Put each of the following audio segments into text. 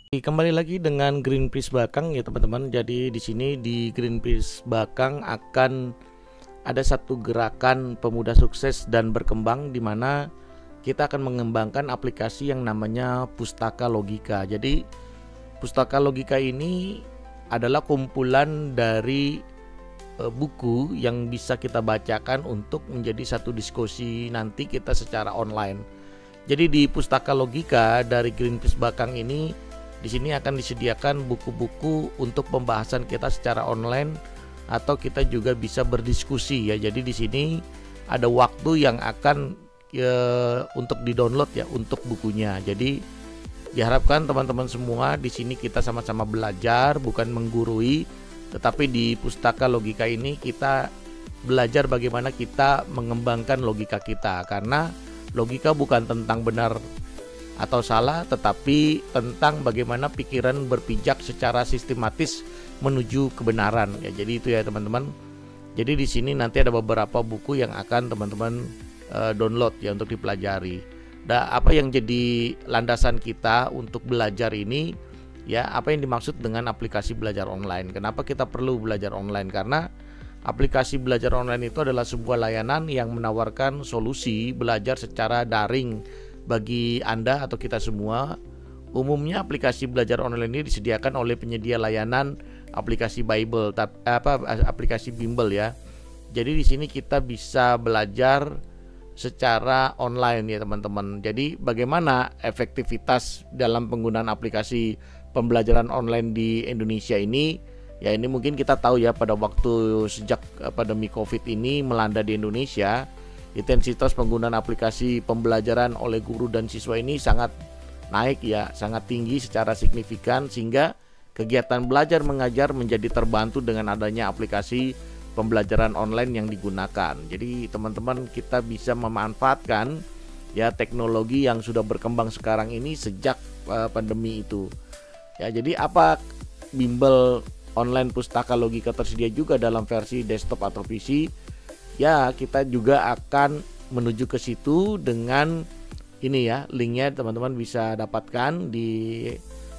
Kembali lagi dengan Greenpeace Bakang ya teman-teman. Jadi di sini di Greenpeace Bakang akan ada satu gerakan pemuda sukses dan berkembang, di mana kita akan mengembangkan aplikasi yang namanya Pustaka Logika. Jadi Pustaka Logika ini adalah kumpulan dari buku yang bisa kita bacakan untuk menjadi satu diskusi nanti kita secara online. Jadi di Pustaka Logika dari Greenpeace Bakang ini, di sini akan disediakan buku-buku untuk pembahasan kita secara online, atau kita juga bisa berdiskusi ya. Jadi di sini ada waktu yang akan untuk di-download ya untuk bukunya. Jadi diharapkan teman-teman semua di sini kita sama-sama belajar, bukan menggurui, tetapi di Pustaka Logika ini kita belajar bagaimana kita mengembangkan logika kita, karena logika bukan tentang benar atau salah, tetapi tentang bagaimana pikiran berpijak secara sistematis menuju kebenaran ya. Jadi itu ya teman-teman. Jadi di sini nanti ada beberapa buku yang akan teman-teman download ya untuk dipelajari. Dan apa yang jadi landasan kita untuk belajar ini ya, apa yang dimaksud dengan aplikasi belajar online? Kenapa kita perlu belajar online? Karena aplikasi belajar online itu adalah sebuah layanan yang menawarkan solusi belajar secara daring bagi Anda atau kita semua. Umumnya aplikasi belajar online ini disediakan oleh penyedia layanan aplikasi aplikasi bimbel ya. Jadi di sini kita bisa belajar secara online ya teman-teman. Jadi bagaimana efektivitas dalam penggunaan aplikasi pembelajaran online di Indonesia ini? Ya, ini mungkin kita tahu ya, pada waktu sejak pandemi Covid ini melanda di Indonesia, intensitas penggunaan aplikasi pembelajaran oleh guru dan siswa ini sangat naik ya, sangat tinggi secara signifikan, sehingga kegiatan belajar mengajar menjadi terbantu dengan adanya aplikasi pembelajaran online yang digunakan. Jadi teman-teman, kita bisa memanfaatkan ya teknologi yang sudah berkembang sekarang ini sejak pandemi itu. Ya, jadi apa bimbel online Pustaka Logika tersedia juga dalam versi desktop atau PC. Ya, kita juga akan menuju ke situ dengan ini ya, linknya teman-teman bisa dapatkan di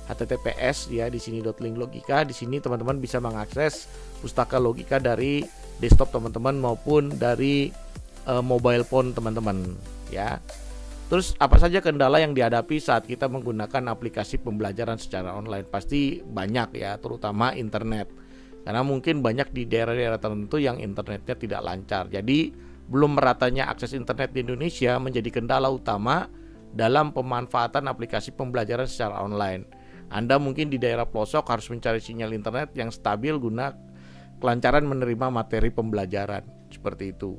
https ya, di sini .link logika. Di sini teman-teman bisa mengakses Pustaka Logika dari desktop teman-teman maupun dari mobile phone teman-teman ya. Terus apa saja kendala yang dihadapi saat kita menggunakan aplikasi pembelajaran secara online? Pasti banyak ya, terutama internet. Karena mungkin banyak di daerah-daerah tertentu yang internetnya tidak lancar. Jadi belum meratanya akses internet di Indonesia menjadi kendala utama dalam pemanfaatan aplikasi pembelajaran secara online. Anda mungkin di daerah pelosok harus mencari sinyal internet yang stabil guna kelancaran menerima materi pembelajaran. Seperti itu.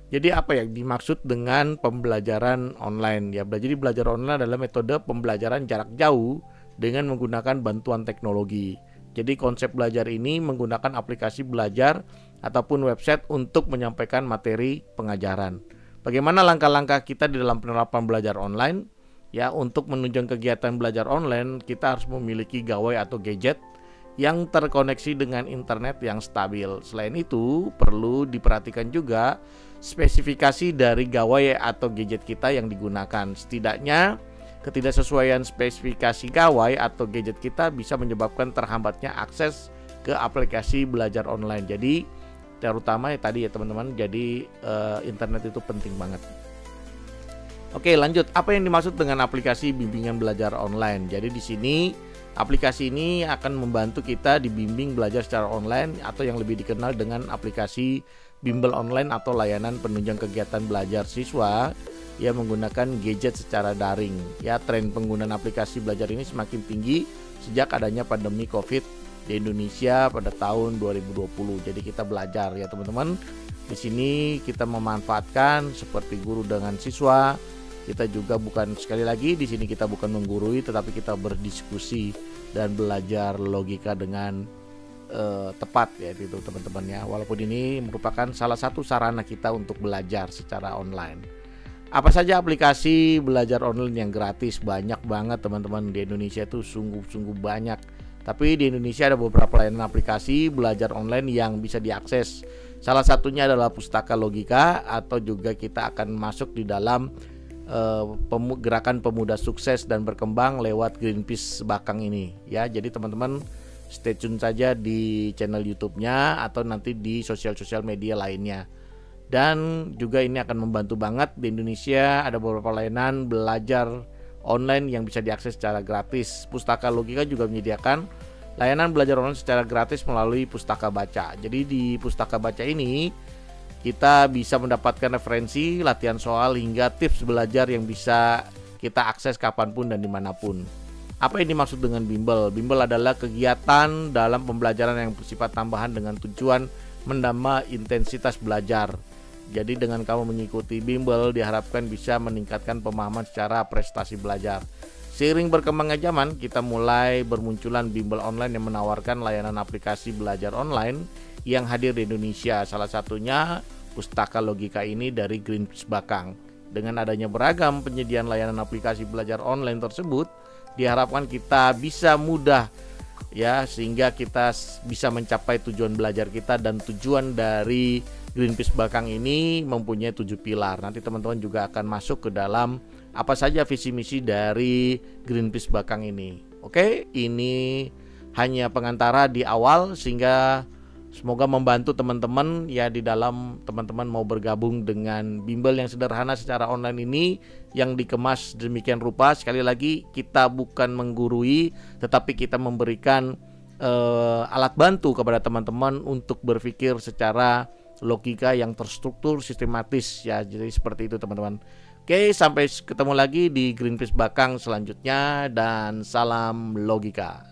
Jadi apa yang dimaksud dengan pembelajaran online ya? Jadi belajar online adalah metode pembelajaran jarak jauh dengan menggunakan bantuan teknologi. Jadi konsep belajar ini menggunakan aplikasi belajar ataupun website untuk menyampaikan materi pengajaran. Bagaimana langkah-langkah kita di dalam penerapan belajar online? Ya, untuk menunjang kegiatan belajar online, kita harus memiliki gawai atau gadget yang terkoneksi dengan internet yang stabil. Selain itu, perlu diperhatikan juga spesifikasi dari gawai atau gadget kita yang digunakan. Setidaknya ketidaksesuaian spesifikasi gawai atau gadget kita bisa menyebabkan terhambatnya akses ke aplikasi belajar online. Jadi terutama ya tadi ya teman-teman, jadi internet itu penting banget. Oke, lanjut. Apa yang dimaksud dengan aplikasi bimbingan belajar online? Jadi di sini aplikasi ini akan membantu kita dibimbing belajar secara online, atau yang lebih dikenal dengan aplikasi bimbel online atau layanan penunjang kegiatan belajar siswa yang menggunakan gadget secara daring. Ya, tren penggunaan aplikasi belajar ini semakin tinggi sejak adanya pandemi Covid di Indonesia pada tahun 2020. Jadi kita belajar ya teman-teman. Di sini kita memanfaatkan seperti guru dengan siswa. Kita juga bukan, sekali lagi di sini kita bukan menggurui, tetapi kita berdiskusi dan belajar logika dengan tepat ya itu teman-teman ya. Walaupun ini merupakan salah satu sarana kita untuk belajar secara online. Apa saja aplikasi belajar online yang gratis? Banyak banget teman-teman, di Indonesia itu sungguh-sungguh banyak. Tapi di Indonesia ada beberapa layanan aplikasi belajar online yang bisa diakses. Salah satunya adalah Pustaka Logika, atau juga kita akan masuk di dalam gerakan pemuda sukses dan berkembang lewat Greenpeace Bakang ini ya. Jadi teman-teman stay tune saja di channel YouTube-nya atau nanti di sosial media lainnya. Dan juga ini akan membantu banget. Di Indonesia ada beberapa layanan belajar online yang bisa diakses secara gratis. Pustaka Logika juga menyediakan layanan belajar online secara gratis melalui Pustaka Baca. Jadi di Pustaka Baca ini kita bisa mendapatkan referensi, latihan soal, hingga tips belajar yang bisa kita akses kapanpun dan dimanapun. Apa yang dimaksud dengan bimbel? Bimbel adalah kegiatan dalam pembelajaran yang bersifat tambahan dengan tujuan menambah intensitas belajar. Jadi dengan kamu mengikuti bimbel diharapkan bisa meningkatkan pemahaman secara prestasi belajar. Seiring berkembangnya zaman, kita mulai bermunculan bimbel online yang menawarkan layanan aplikasi belajar online yang hadir di Indonesia. Salah satunya Pustaka Logika ini dari Greenpeace Bakang. Dengan adanya beragam penyediaan layanan aplikasi belajar online tersebut, diharapkan kita bisa mudah ya, sehingga kita bisa mencapai tujuan belajar kita. Dan tujuan dari Greenpeace Bakang ini mempunyai 7 pilar. Nanti teman-teman juga akan masuk ke dalam apa saja visi misi dari Greenpeace Bakang ini. Oke, ini hanya pengantara di awal sehingga semoga membantu teman-teman ya di dalam teman-teman mau bergabung dengan bimbel yang sederhana secara online ini yang dikemas demikian rupa. Sekali lagi, kita bukan menggurui, tetapi kita memberikan alat bantu kepada teman-teman untuk berpikir secara logika yang terstruktur, sistematis ya. Jadi seperti itu teman-teman. Oke, sampai ketemu lagi di Greenpeace Bakang selanjutnya dan salam logika.